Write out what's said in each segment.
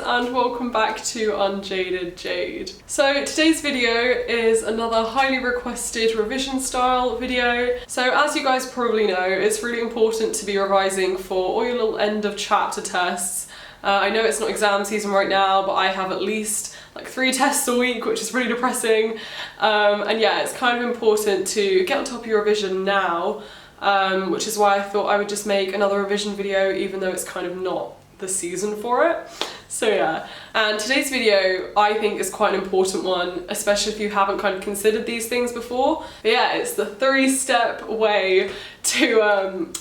and welcome back to UnJaded Jade. So today's video is another highly requested revision style video. So as you guys probably know, it's really important to be revising for all your little end of chapter tests. I know it's not exam season right now, but I have at least like 3 tests a week, which is really depressing. And yeah, it's kind of important to get on top of your revision now, which is why I thought I would just make another revision video, even though it's kind of not the season for it. So yeah, and today's video I think is quite an important one, especially if you haven't kind of considered these things before. But yeah, it's the 3-step way to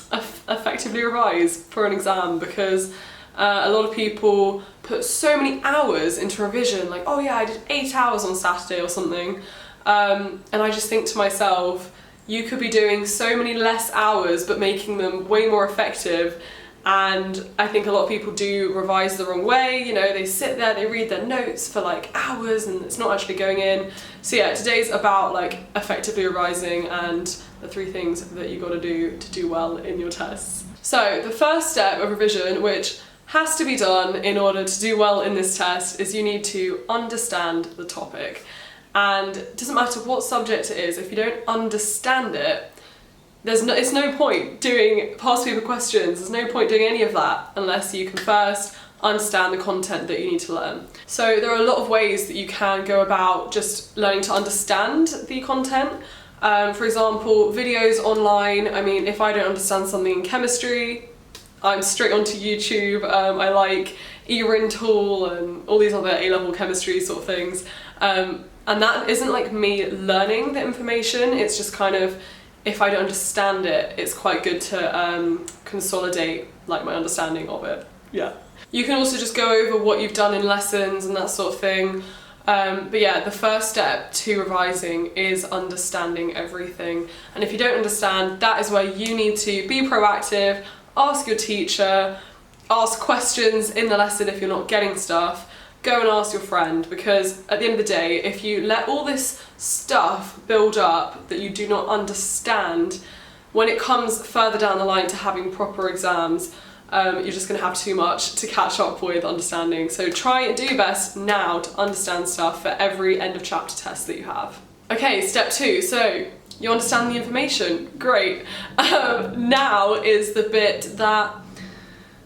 effectively revise for an exam, because a lot of people put so many hours into revision, like, oh yeah, I did 8 hours on Saturday or something, and I just think to myself, you could be doing so many less hours but making them way more effective. And I think a lot of people do revise the wrong way. You know, they sit there, they read their notes for like hours and it's not actually going in. So yeah, today's about like effectively revising and the 3 things that you got to do well in your tests. So the first step of revision, which has to be done in order to do well in this test, is you need to understand the topic. And it doesn't matter what subject it is, if you don't understand it, it's no point doing past paper questions, there's no point doing any of that unless you can first understand the content that you need to learn. So there are a lot of ways that you can go about just learning to understand the content. For example, videos online. I mean, if I don't understand something in chemistry, I'm straight onto YouTube. I like eRental and all these other A-level chemistry sort of things. And that isn't like me learning the information, it's just kind of, if I don't understand it, it's quite good to consolidate like my understanding of it. Yeah. You can also just go over what you've done in lessons and that sort of thing. But yeah, the first step to revising is understanding everything. And if you don't understand, that is where you need to be proactive, ask your teacher, ask questions in the lesson if you're not getting stuff. Go and ask your friend, because at the end of the day, if you let all this stuff build up that you do not understand, when it comes further down the line to having proper exams, you're just going to have too much to catch up with understanding. So try and do your best now to understand stuff for every end of chapter test that you have. Okay, step 2. So you understand the information. Great. Now is the bit that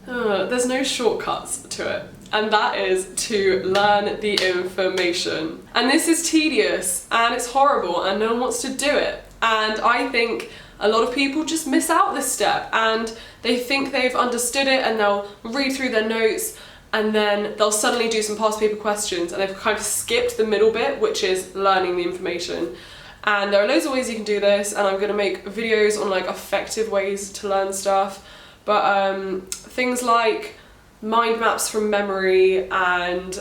there's no shortcuts to it. And that is to learn the information. And this is tedious and it's horrible and no one wants to do it. And I think a lot of people just miss out this step and they think they've understood it and they'll read through their notes and then they'll suddenly do some past paper questions and they've kind of skipped the middle bit, which is learning the information. And there are loads of ways you can do this, and I'm going to make videos on like effective ways to learn stuff. But things like mind maps from memory and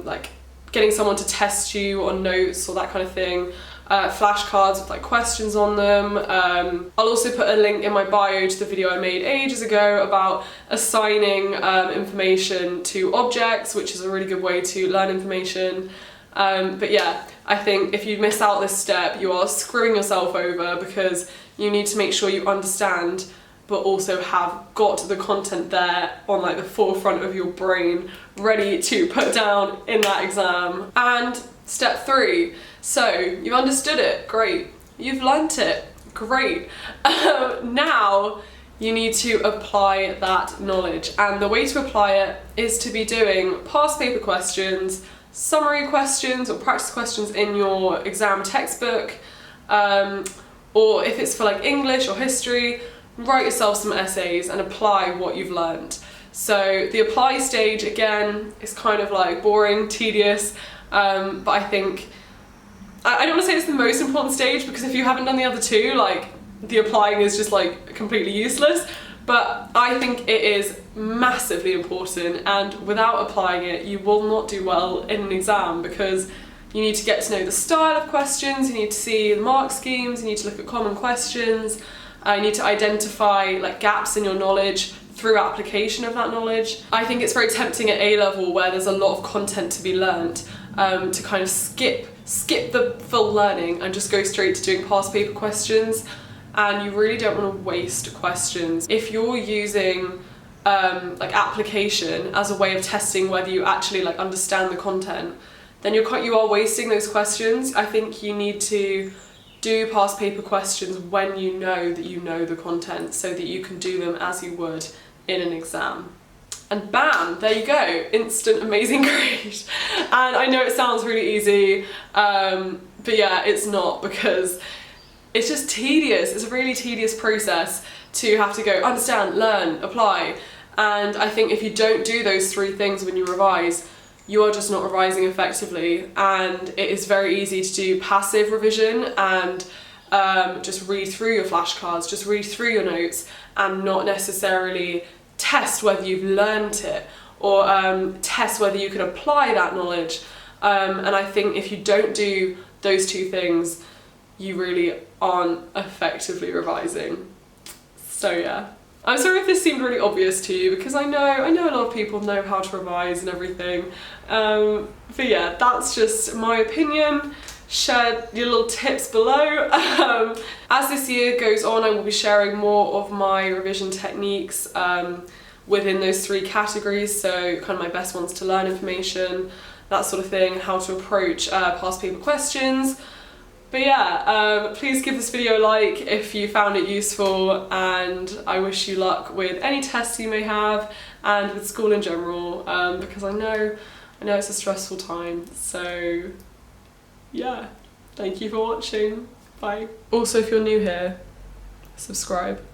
like getting someone to test you on notes or that kind of thing, flashcards with like questions on them. I'll also put a link in my bio to the video I made ages ago about assigning information to objects, which is a really good way to learn information. But yeah, I think if you miss out this step, you are screwing yourself over, because you need to make sure you understand but also have got the content there on like the forefront of your brain, ready to put down in that exam. And step 3, so you've understood it, great. You've learnt it, great. Now you need to apply that knowledge, and the way to apply it is to be doing past paper questions, summary questions or practice questions in your exam textbook, or if it's for like English or history, write yourself some essays and apply what you've learned. So the apply stage, again, is kind of like boring, tedious, but I think, I don't want to say it's the most important stage, because if you haven't done the other 2, like the applying is just like completely useless, but I think it is massively important, and without applying it you will not do well in an exam, because you need to get to know the style of questions, you need to see the mark schemes, you need to look at common questions. You need to identify like gaps in your knowledge through application of that knowledge. I think it's very tempting at A-level, where there's a lot of content to be learnt, to kind of skip the full learning and just go straight to doing past paper questions, and you really don't want to waste questions. If you're using like application as a way of testing whether you actually like understand the content, then you are wasting those questions. I think you need to do past paper questions when you know that you know the content, so that you can do them as you would in an exam. And bam, there you go, instant amazing grade. And I know it sounds really easy, but yeah, it's not, because it's just tedious. It's a really tedious process to have to go understand, learn, apply. And I think if you don't do those 3 things when you revise, you are just not revising effectively. And it is very easy to do passive revision and just read through your flashcards, just read through your notes, and not necessarily test whether you've learned it, or test whether you can apply that knowledge. And I think if you don't do those 2 things, you really aren't effectively revising. So yeah. I'm sorry if this seemed really obvious to you, because I know a lot of people know how to revise and everything. But yeah, that's just my opinion. Share your little tips below. As this year goes on, I will be sharing more of my revision techniques within those 3 categories, so kind of my best ones to learn information, that sort of thing, how to approach past paper questions. But yeah, please give this video a like if you found it useful, and I wish you luck with any tests you may have and with school in general, because I know it's a stressful time. So yeah, thank you for watching. Bye. Also, if you're new here, subscribe.